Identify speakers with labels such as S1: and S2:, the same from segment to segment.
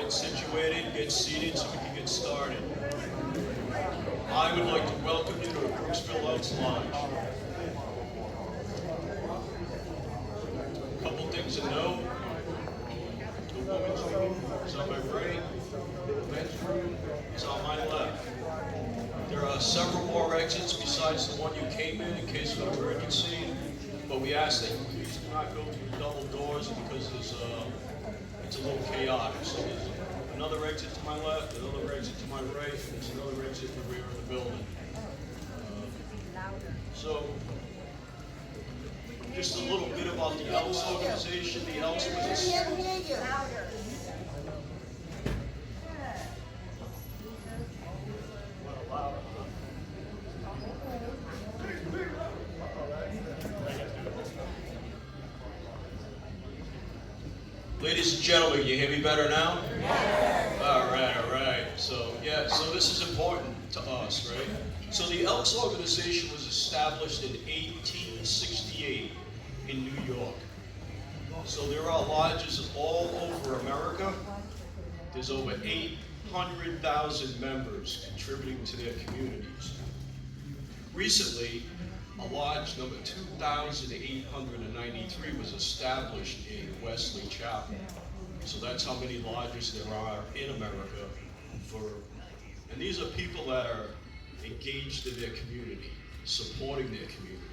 S1: get situated, get seated so we can get started. I would like to welcome you to the Brooksville Elks Lodge. A couple things to know. The women's room is on my right, the men's room is on my left. There are several more exits besides the one you came in case of emergency, but we ask that you please do not go through the double doors because it's a little chaotic. So there's another exit to my left, another exit to my right, and there's another exit in the rear of the building. So, just a little bit about the Elks organization. The Elks was Ladies and gentlemen, you hear me better now? Yes. All right. So this is important to us, right? So the Elks organization was established in 1868 in New York. So there are lodges all over America. There's over 800,000 members contributing to their communities. Recently, a lodge number 2,893 was established in Wesley Chapel. So that's how many lodges there are in America and these are people that are engaged in their community, supporting their community.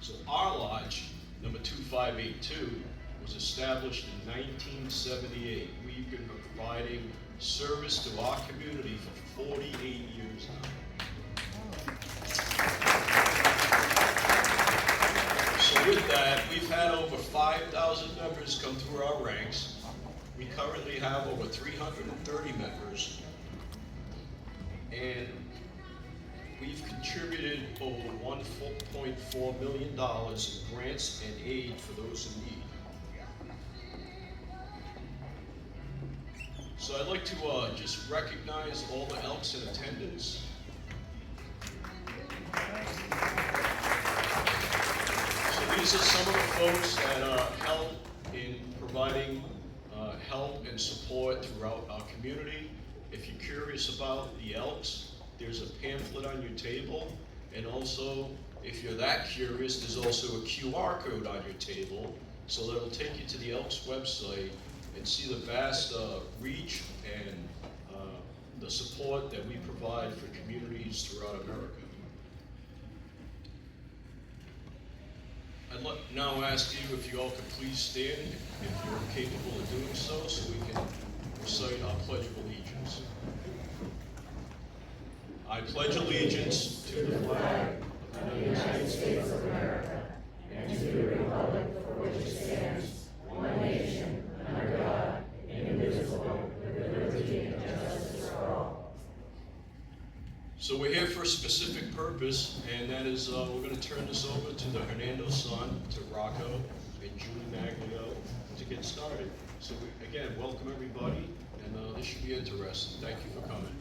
S1: So our lodge, number 2582, was established in 1978. We've been providing service to our community for 48 years now. So with that, we've had over 5,000 members come through our ranks. We currently have over 330 members. And we've contributed over $1.4 million in grants and aid for those in need. So I'd like to just recognize all the Elks in attendance. These are some of the folks that help in providing help and support throughout our community. If you're curious about the Elks, there's a pamphlet on your table. And also, if you're that curious, there's also a QR code on your table. So that'll take you to the Elks website and see the vast reach and the support that we provide for communities throughout America. I'd now ask you if you all could please stand if you're capable of doing so we can recite our Pledge of Allegiance. I pledge allegiance to the flag
S2: of the United States of America and to the republic for which it stands, one nation, under God, indivisible, with liberty and justice for all.
S1: So we're here for a specific purpose, and that is we're going to turn this over to the Hernando son, to Rocco and Julie Maglio to get started. So again, welcome everybody, and this should be interesting. Thank you for coming.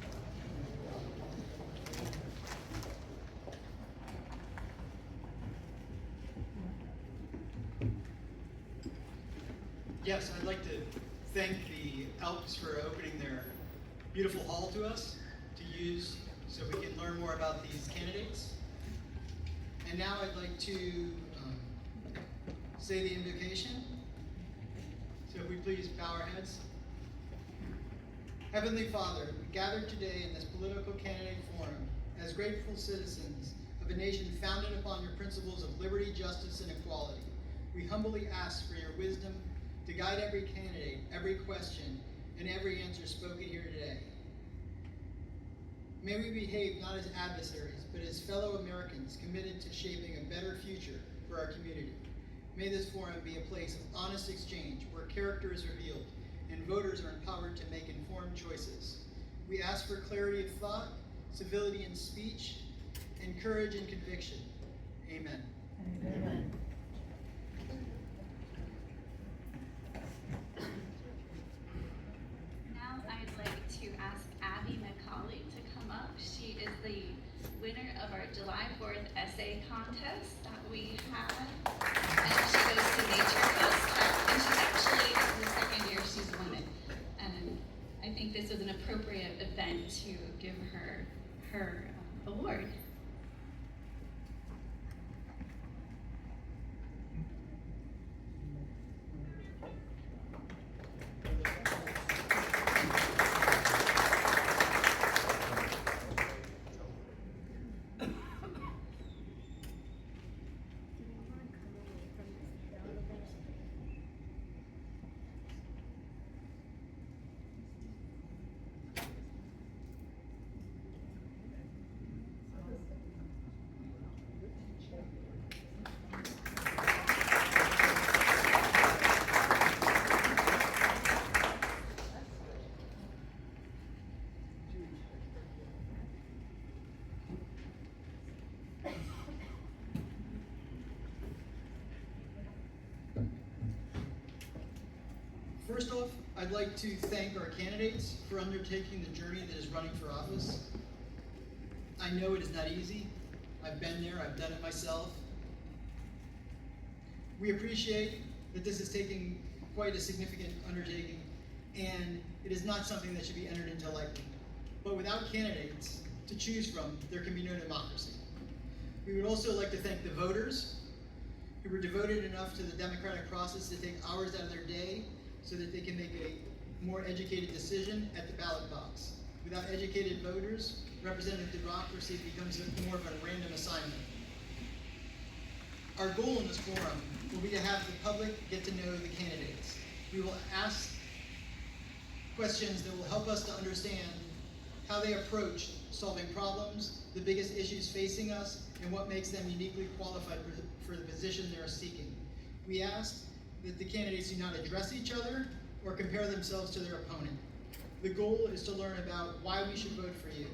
S3: Yes, I'd like to thank the Elks for opening their beautiful hall to us to use so we can learn more about these candidates. And now I'd like to say the invocation. So if we please bow our heads. Heavenly Father, we gather today in this political candidate forum as grateful citizens of a nation founded upon your principles of liberty, justice, and equality. We humbly ask for your wisdom to guide every candidate, every question, and every answer spoken here today. May we behave not as adversaries, but as fellow Americans committed to shaping a better future for our community. May this forum be a place of honest exchange where character is revealed and voters are empowered to make informed choices. We ask for clarity of thought, civility in speech, and courage in conviction. Amen.
S2: Amen.
S4: Now I'd like to ask Abby McCauley to come up. She is the winner of our July 4th essay contest that we had. And she goes to Nature Coast Tech, and she's actually in the second year she's won it. excited to give her her award.
S3: First off, I'd like to thank our candidates for undertaking the journey that is running for office. I know it is not easy. I've been there, I've done it myself. We appreciate that this is taking quite a significant undertaking, and it is not something that should be entered into lightly. But without candidates to choose from, there can be no democracy. We would also like to thank the voters who were devoted enough to the democratic process to take hours out of their day so that they can make a more educated decision at the ballot box. Without educated voters, representative democracy becomes more of a random assignment. Our goal in this forum will be to have the public get to know the candidates. We will ask questions that will help us to understand how they approach solving problems, the biggest issues facing us, and what makes them uniquely qualified for the position they are seeking. We ask that the candidates do not address each other or compare themselves to their opponent. The goal is to learn about why we should vote for you.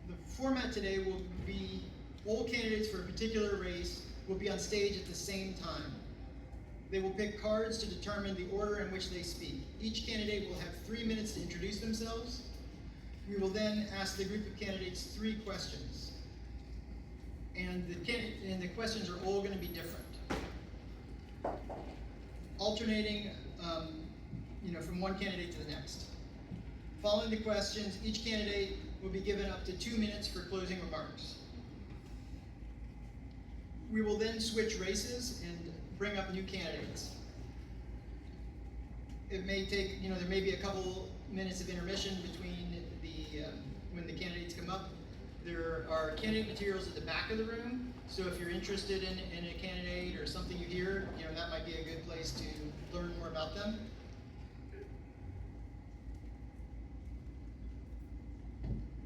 S3: The format today will be all candidates for a particular race will be on stage at the same time. They will pick cards to determine the order in which they speak. Each candidate will have 3 minutes to introduce themselves. We will then ask the group of candidates 3 questions. And the questions are all going to be different. Alternating from one candidate to the next. Following the questions, each candidate will be given up to 2 minutes for closing remarks. We will then switch races and bring up new candidates. It may take, there may be a couple minutes of intermission between when the candidates come up. There are candidate materials at the back of the room, so if you're interested in a candidate or something you hear, that might be a good place to learn more about them.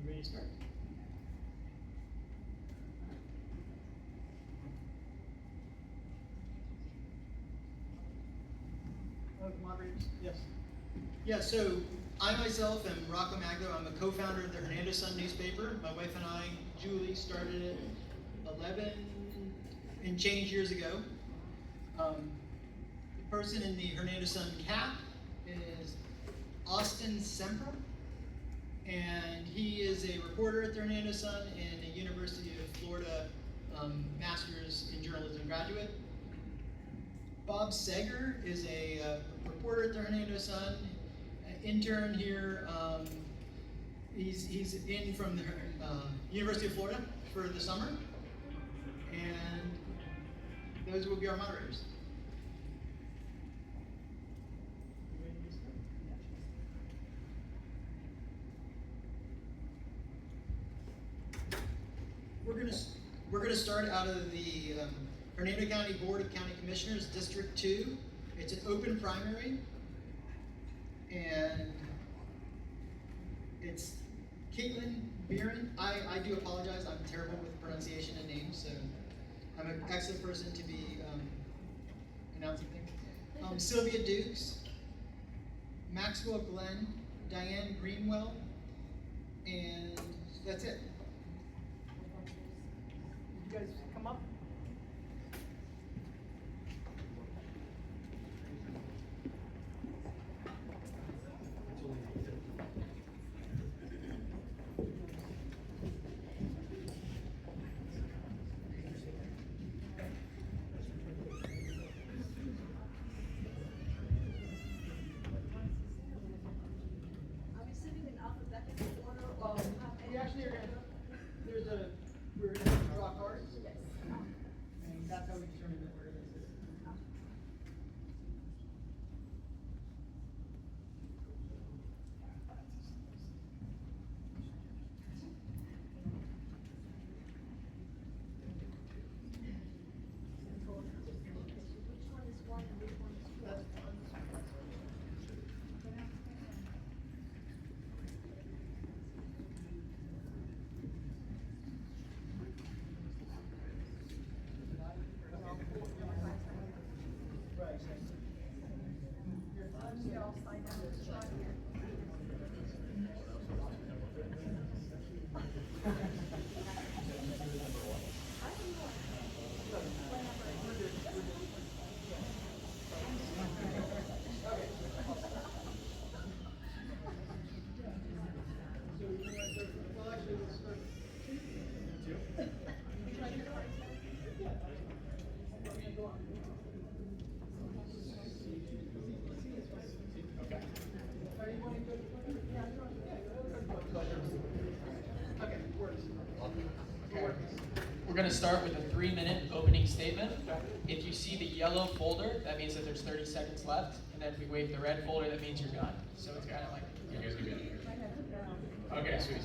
S3: You ready to start? Moderators? Yes. Yeah, so I myself am Rocco Magdo. I'm a co-founder of the Hernando Sun newspaper. My wife and I, Julie, started it 11 and change years ago. The person in the Hernando Sun cap is Austin Semper, and he is a reporter at the Hernando Sun and a University of Florida Master's in Journalism graduate. Bob Seger is a reporter at the Hernando Sun, an intern here. He's in from the University of Florida for the summer, and those will be our moderators. We're gonna start out of the Hernando County Board of County Commissioners, District 2. It's an open primary, and it's Caitlin Beeren. I do apologize, I'm terrible with pronunciation and names, so I'm an excellent person to be announcing things. Sylvia Dukes, Maxwell Glenn, Diane Greenwell, and that's it. You guys come up?
S2: Obviously,
S5: We're going to start with a 3-minute opening statement. If you see the yellow folder, that means that there's 30 seconds left. And then if we wave the red folder, that means you're done. So it's kind of like...
S1: You guys can be okay, sweet.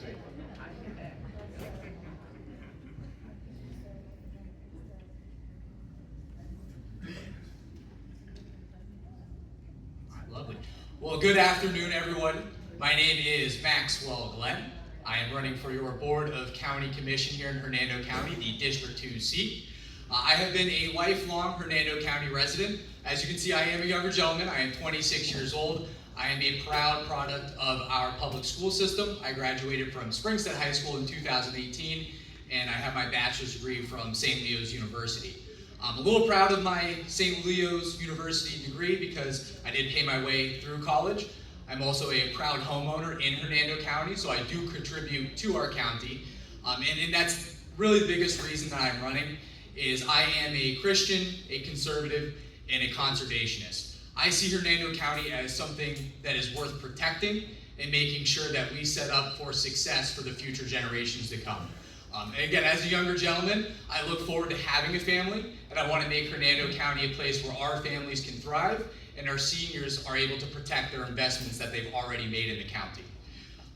S6: Lovely. Well, good afternoon, everyone. My name is Maxwell Glenn. I am running for your Board of County Commission here in Hernando County, the District 2 seat. I have been a lifelong Hernando County resident. As you can see, I am a younger gentleman. I am 26 years old. I am a proud product of our public school system. I graduated from Springstead High School in 2018, and I have my bachelor's degree from St. Leo's University. I'm a little proud of my St. Leo's University degree because I did pay my way through college. I'm also a proud homeowner in Hernando County, so I do contribute to our county. And that's really the biggest reason that I'm running is I am a Christian, a conservative, and a conservationist. I see Hernando County as something that is worth protecting and making sure that we set up for success for the future generations to come. And again, as a younger gentleman, I look forward to having a family, and I want to make Hernando County a place where our families can thrive and our seniors are able to protect their investments that they've already made in the county.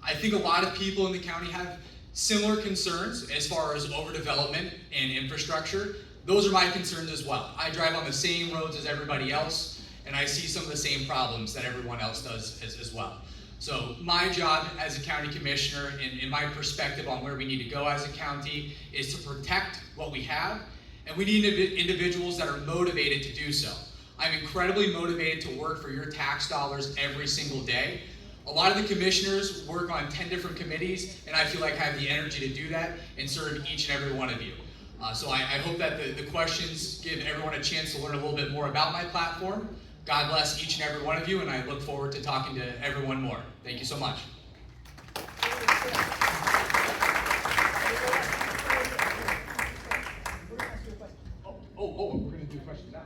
S6: I think a lot of people in the county have similar concerns as far as overdevelopment and infrastructure. Those are my concerns as well. I drive on the same roads as everybody else, and I see some of the same problems that everyone else does as well. So my job as a county commissioner and my perspective on where we need to go as a county is to protect what we have, and we need individuals that are motivated to do so. I'm incredibly motivated to work for your tax dollars every single day. A lot of the commissioners work on 10 different committees, and I feel like I have the energy to do that and serve each and every one of you. So I hope that the questions give everyone a chance to learn a little bit more about my platform. God bless each and every one of you, and I look forward to talking to everyone more. Thank you so much. We're going to do questions now.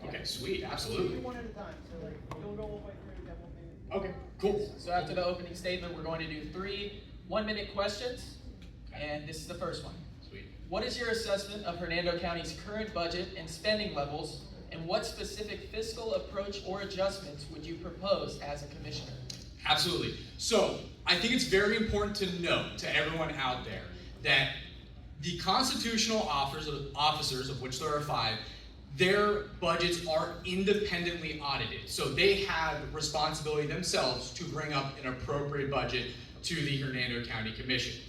S6: Okay, sweet, absolutely.
S3: One at a time, so like, don't go all the way through, that won't be...
S6: Okay, cool.
S5: So after the opening statement, we're going to do 3 1-minute questions. And this is the first one.
S6: Sweet.
S5: What is your assessment of Hernando County's current budget and spending levels, and what specific fiscal approach or adjustments would you propose as a commissioner?
S6: Absolutely. So I think it's very important to note to everyone out there that the constitutional officers, of which there are 5, their budgets are independently audited. So they have responsibility themselves to bring up an appropriate budget to the Hernando County Commission.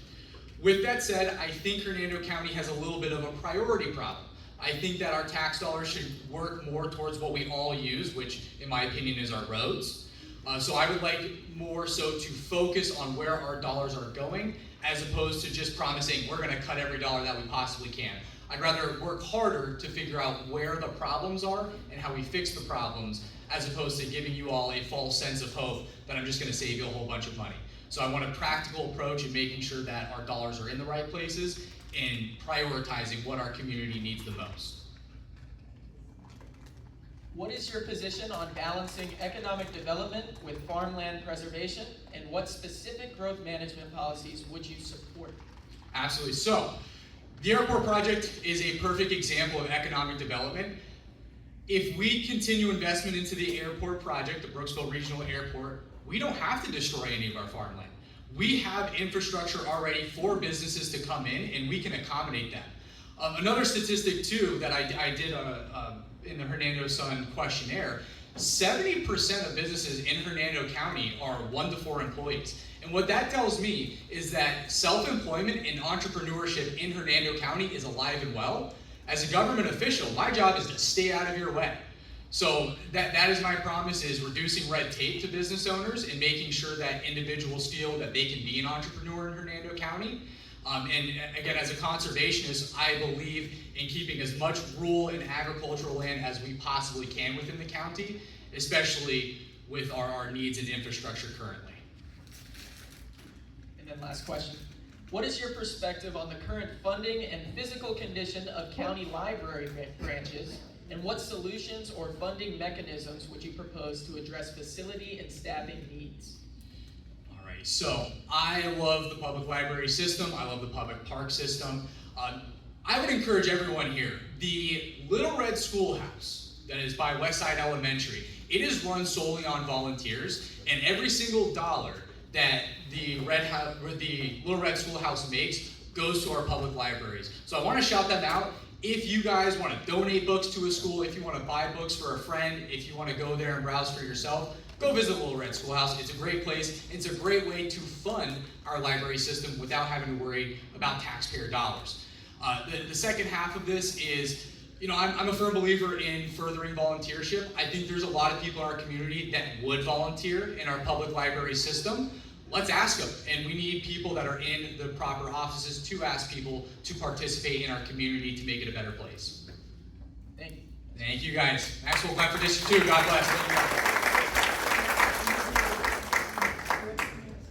S6: With that said, I think Hernando County has a little bit of a priority problem. I think that our tax dollars should work more towards what we all use, which in my opinion is our roads. So I would like more so to focus on where our dollars are going, as opposed to just promising we're going to cut every dollar that we possibly can. I'd rather work harder to figure out where the problems are and how we fix the problems, as opposed to giving you all a false sense of hope that I'm just going to save you a whole bunch of money. So I want a practical approach in making sure that our dollars are in the right places and prioritizing what our community needs the most.
S5: What is your position on balancing economic development with farmland preservation, and what specific growth management policies would you support?
S6: Absolutely. So, the airport project is a perfect example of economic development. If we continue investment into the airport project, the Brooksville Regional Airport, we don't have to destroy any of our farmland. We have infrastructure already for businesses to come in, and we can accommodate that. Another statistic too that I did in the Hernando Sun questionnaire, 70% of businesses in Hernando County are 1 to 4 employees. And what that tells me is that self-employment and entrepreneurship in Hernando County is alive and well. As a government official, my job is to stay out of your way. So that is my promise, is reducing red tape to business owners and making sure that individuals feel that they can be an entrepreneur in Hernando County. And again, as a conservationist, I believe in keeping as much rural and agricultural land as we possibly can within the county, especially with our needs and infrastructure currently.
S5: And then last question. What is your perspective on the current funding and physical condition of county library branches, and what solutions or funding mechanisms would you propose to address facility and staffing needs?
S6: All right, so I love the public library system. I love the public park system. I would encourage everyone here, the Little Red Schoolhouse that is by Westside Elementary, it is run solely on volunteers, and every single dollar that the Little Red Schoolhouse makes goes to our public libraries. So I want to shout them out. If you guys want to donate books to a school, if you want to buy books for a friend, if you want to go there and browse for yourself, go visit Little Red Schoolhouse. It's a great place. It's a great way to fund our library system without having to worry about taxpayer dollars. The second half of this is, I'm a firm believer in furthering volunteership. I think there's a lot of people in our community that would volunteer in our public library system. Let's ask them, and we need people that are in the proper offices to ask people to participate in our community to make it a better place.
S5: Thank you.
S6: Thank you guys. Maxwell Glenn for District 2. God bless.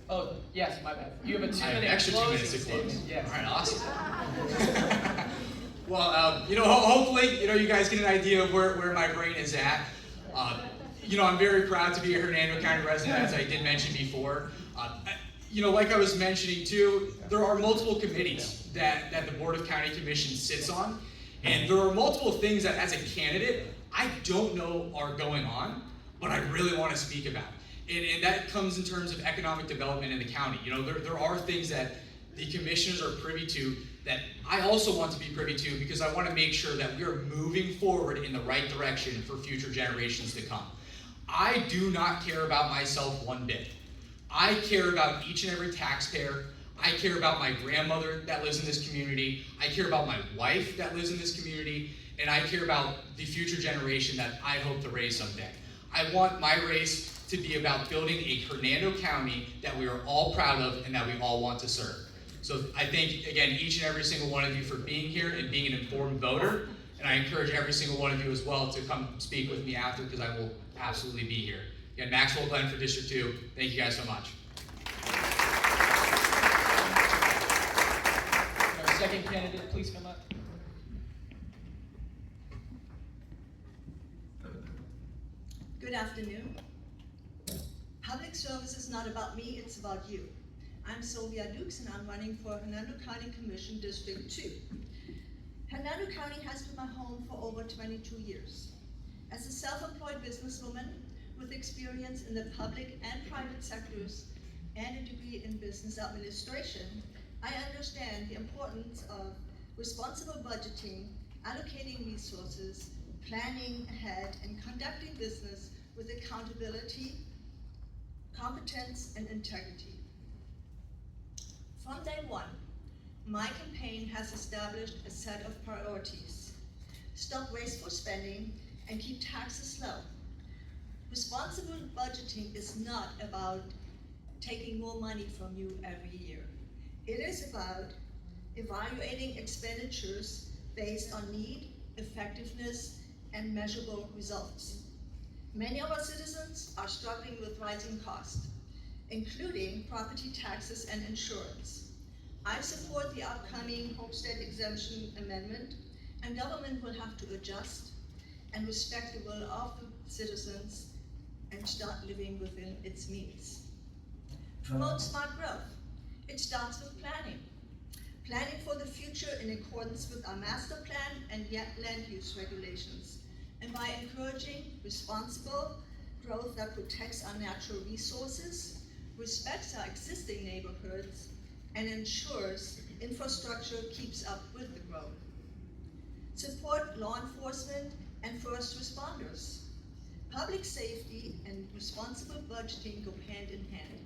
S5: Oh, yes, my bad. You have a 2
S6: I have an
S5: minute
S6: extra 2 minutes to
S5: closing
S6: close.
S5: statement. Yes.
S6: All right, awesome. Well, hopefully, you guys get an idea of where my brain is at. I'm very proud to be a Hernando County resident, as I did mention before. Like I was mentioning too, there are multiple committees that the Board of County Commissions sits on, and there are multiple things that, as a candidate, I don't know are going on, but I really want to speak about. And that comes in terms of economic development in the county. There are things that the commissioners are privy to that I also want to be privy to, because I want to make sure that we are moving forward in the right direction for future generations to come. I do not care about myself one bit. I care about each and every taxpayer. I care about my grandmother that lives in this community. I care about my wife that lives in this community. And I care about the future generation that I hope to raise someday. I want my race to be about building a Hernando County that we are all proud of and that we all want to serve. So I thank, again, each and every single one of you for being here and being an informed voter. And I encourage every single one of you as well to come speak with me after, because I will absolutely be here. Again, Maxwell Glenn for District 2. Thank you guys so much.
S5: Our second candidate, please come up.
S2: Good afternoon. Public service is not about me, it's about you. I'm Sylvia Dukes and I'm running for Hernando County Commission District 2. Hernando County has been my home for over 22 years. As a self-employed businesswoman with experience in the public and private sectors and a degree in business administration, I understand the importance of responsible budgeting, allocating resources, planning ahead, and conducting business with accountability, competence, and integrity. From day one, my campaign has established a set of priorities. Stop wasteful spending and keep taxes low. Responsible budgeting is not about taking more money from you every year. It is about evaluating expenditures based on need, effectiveness, and measurable results. Many of our citizens are struggling with rising costs, including property taxes and insurance. I support the upcoming homestead exemption amendment, and government will have to adjust and respect the will of the citizens and start living within its means. Promote smart growth. It starts with planning. Planning for the future in accordance with our master plan and land use regulations, and by encouraging responsible growth that protects our natural resources, respects our existing neighborhoods, and ensures infrastructure keeps up with the growth. Support law enforcement and first responders. Public safety and responsible budgeting go hand in hand.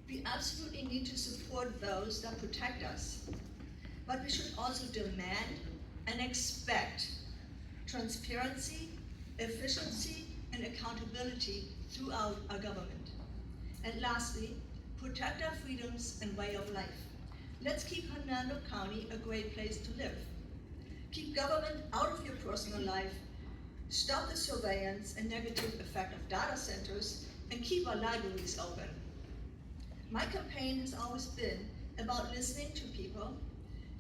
S2: We absolutely need to support those that protect us, but we should also demand and expect transparency, efficiency, and accountability throughout our government. And lastly, protect our freedoms and way of life. Let's keep Hernando County a great place to live. Keep government out of your personal life, stop the surveillance and negative effect of data centers, and keep our libraries open. My campaign has always been about listening to people,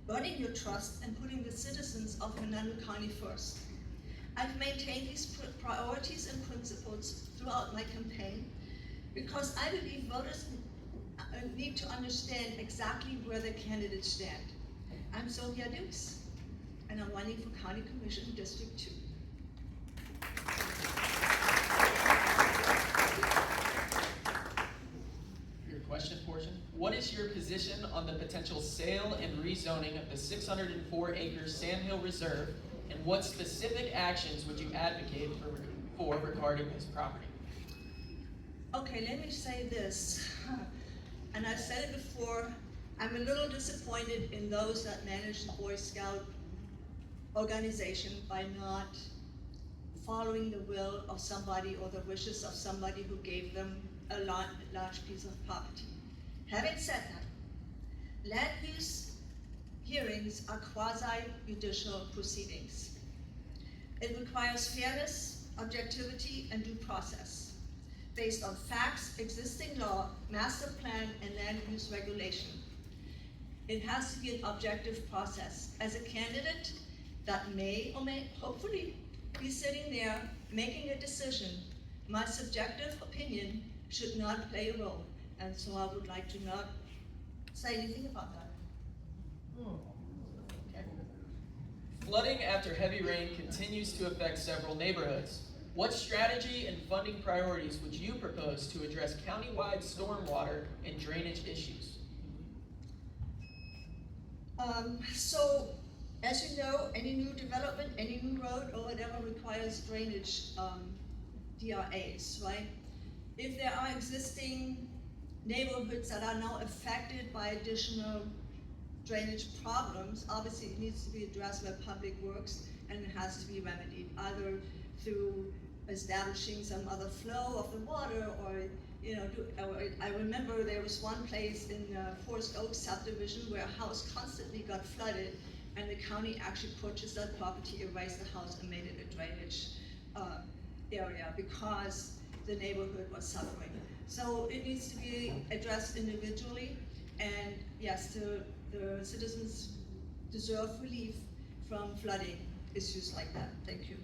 S2: earning your trust, and putting the citizens of Hernando County first. I've maintained these priorities and principles throughout my campaign because I believe voters need to understand exactly where their candidates stand. I'm Sylvia Dukes, and I'm running for County Commission District 2.
S5: Your question portion. What is your position on the potential sale and rezoning of the 604-acre Sandhill Reserve, and what specific actions would you advocate for regarding this property?
S2: Okay, let me say this, and I've said it before, I'm a little disappointed in those that manage the Boy Scout organization by not following the will of somebody or the wishes of somebody who gave them a large piece of property. Having said that, land use hearings are quasi-judicial proceedings. It requires fairness, objectivity, and due process based on facts, existing law, master plan, and land use regulation. It has to be an objective process. As a candidate that may or may hopefully be sitting there making a decision, my subjective opinion should not play a role. And so I would like to not say anything about that.
S5: Okay. Flooding after heavy rain continues to affect several neighborhoods. What strategy and funding priorities would you propose to address countywide stormwater and drainage issues?
S2: So, as you know, any new development, any new road or whatever requires drainage DRAs, right? If there are existing neighborhoods that are now affected by additional drainage problems, obviously it needs to be addressed by Public Works, and it has to be remedied, either through establishing some other flow of the water, or I remember there was one place in Forest Oaks subdivision where a house constantly got flooded, and the county actually purchased that property, erased the house, and made it a drainage area because the neighborhood was suffering. So it needs to be addressed individually, and yes, the citizens deserve relief from flooding issues like that. Thank you.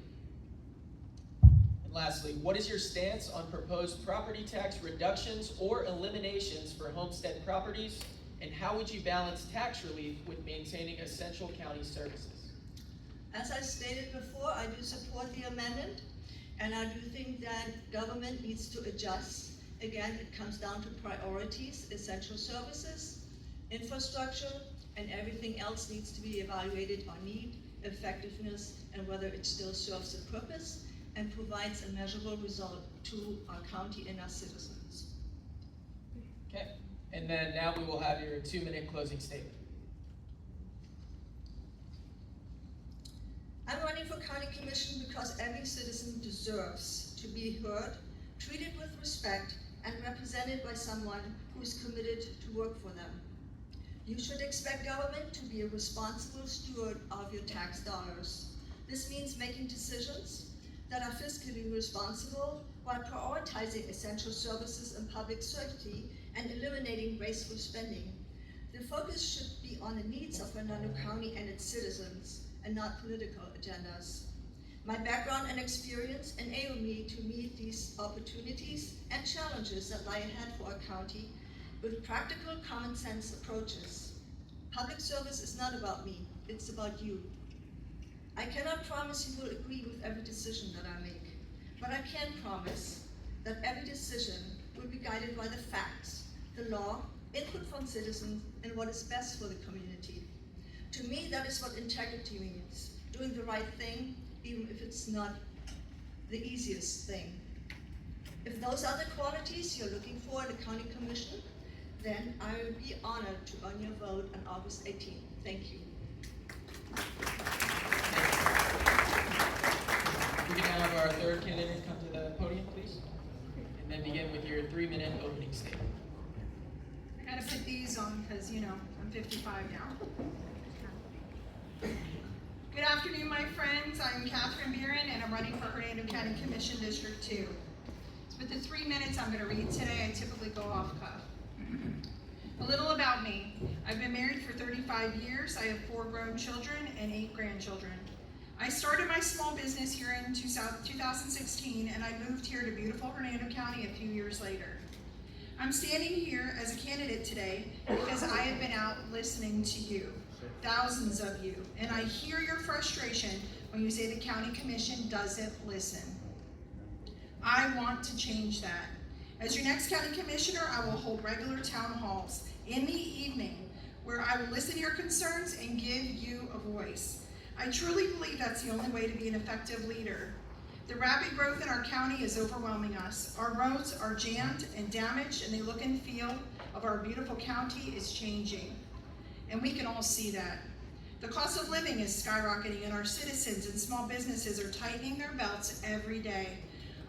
S5: And lastly, what is your stance on proposed property tax reductions or eliminations for homestead properties, and how would you balance tax relief with maintaining essential county services?
S2: As I stated before, I do support the amendment, and I do think that government needs to adjust. Again, it comes down to priorities, essential services, infrastructure, and everything else needs to be evaluated on need, effectiveness, and whether it still serves a purpose and provides a measurable result to our county and our citizens.
S5: Okay, and then now we will have your 2-minute closing statement.
S2: I'm running for county commission because every citizen deserves to be heard, treated with respect, and represented by someone who is committed to work for them. You should expect government to be a responsible steward of your tax dollars. This means making decisions that are fiscally responsible while prioritizing essential services and public safety and eliminating wasteful spending. The focus should be on the needs of Hernando County and its citizens, and not political agendas. My background and experience enable me to meet these opportunities and challenges that lie ahead for our county with practical, common sense approaches. Public service is not about me, it's about you. I cannot promise you will agree with every decision that I make, but I can promise that every decision will be guided by the facts, the law, input from citizens, and what is best for the community. To me, that is what integrity means, doing the right thing, even if it's not the easiest thing. If those are the qualities you're looking for in a county commission, then I would be honored to earn your vote on August 18th. Thank you.
S5: We can now have our third third candidate come to the podium, please? And then begin with your 3-minute opening statement.
S7: I gotta put these on because, you know, I'm 55 now. Good afternoon, my friends. I'm Catherine Buren, and I'm running for Hernando County Commission District 2. So with the 3 minutes I'm gonna read today, I typically go off cuff. A little about me. I've been married for 35 years. I have 4 grown children and 8 grandchildren. I started my small business here in 2016, and I moved here to beautiful Hernando County a few years later. I'm standing here as a candidate today because I have been out listening to you, thousands of you, and I hear your frustration when you say the county commission doesn't listen. I want to change that. As your next county commissioner, I will hold regular town halls in the evening where I will listen to your concerns and give you a voice. I truly believe that's the only way to be an effective leader. The rapid growth in our county is overwhelming us. Our roads are jammed and damaged, and the look and feel of our beautiful county is changing. And we can all see that. The cost of living is skyrocketing, and our citizens and small businesses are tightening their belts every day.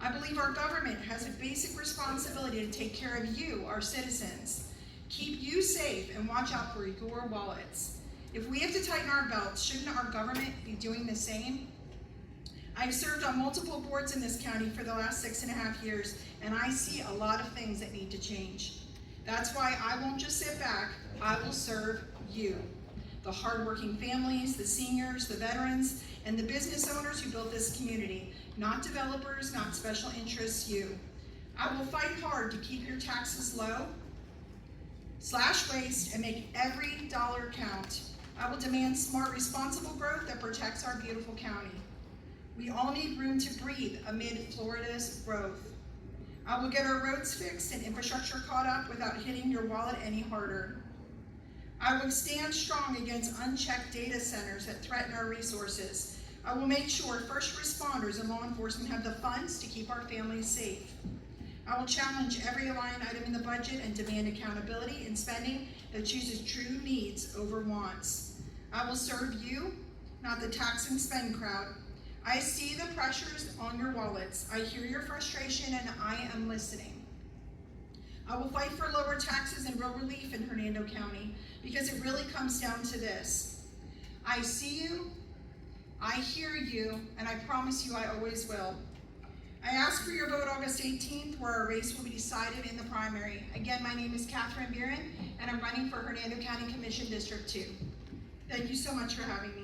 S7: I believe our government has a basic responsibility to take care of you, our citizens. Keep you safe and watch out for your wallets. If we have to tighten our belts, shouldn't our government be doing the same? I've served on multiple boards in this county for the last 6.5 years, and I see a lot of things that need to change. That's why I won't just sit back, I will serve you. The hardworking families, the seniors, the veterans, and the business owners who built this community, not developers, not special interests, you. I will fight hard to keep your taxes low, slash waste, and make every dollar count. I will demand smart, responsible growth that protects our beautiful county. We all need room to breathe amid Florida's growth. I will get our roads fixed and infrastructure caught up without hitting your wallet any harder. I will stand strong against unchecked data centers that threaten our resources. I will make sure first responders and law enforcement have the funds to keep our families safe. I will challenge every line item in the budget and demand accountability in spending that chooses true needs over wants. I will serve you, not the tax and spend crowd. I see the pressures on your wallets. I hear your frustration, and I am listening. I will fight for lower taxes and real relief in Hernando County because it really comes down to this. I see you, I hear you, and I promise you I always will. I ask for your vote August 18th, where our race will be decided in the primary. Again, my name is Catherine Buren, and I'm running for Hernando County Commission District 2. Thank you so much for having me.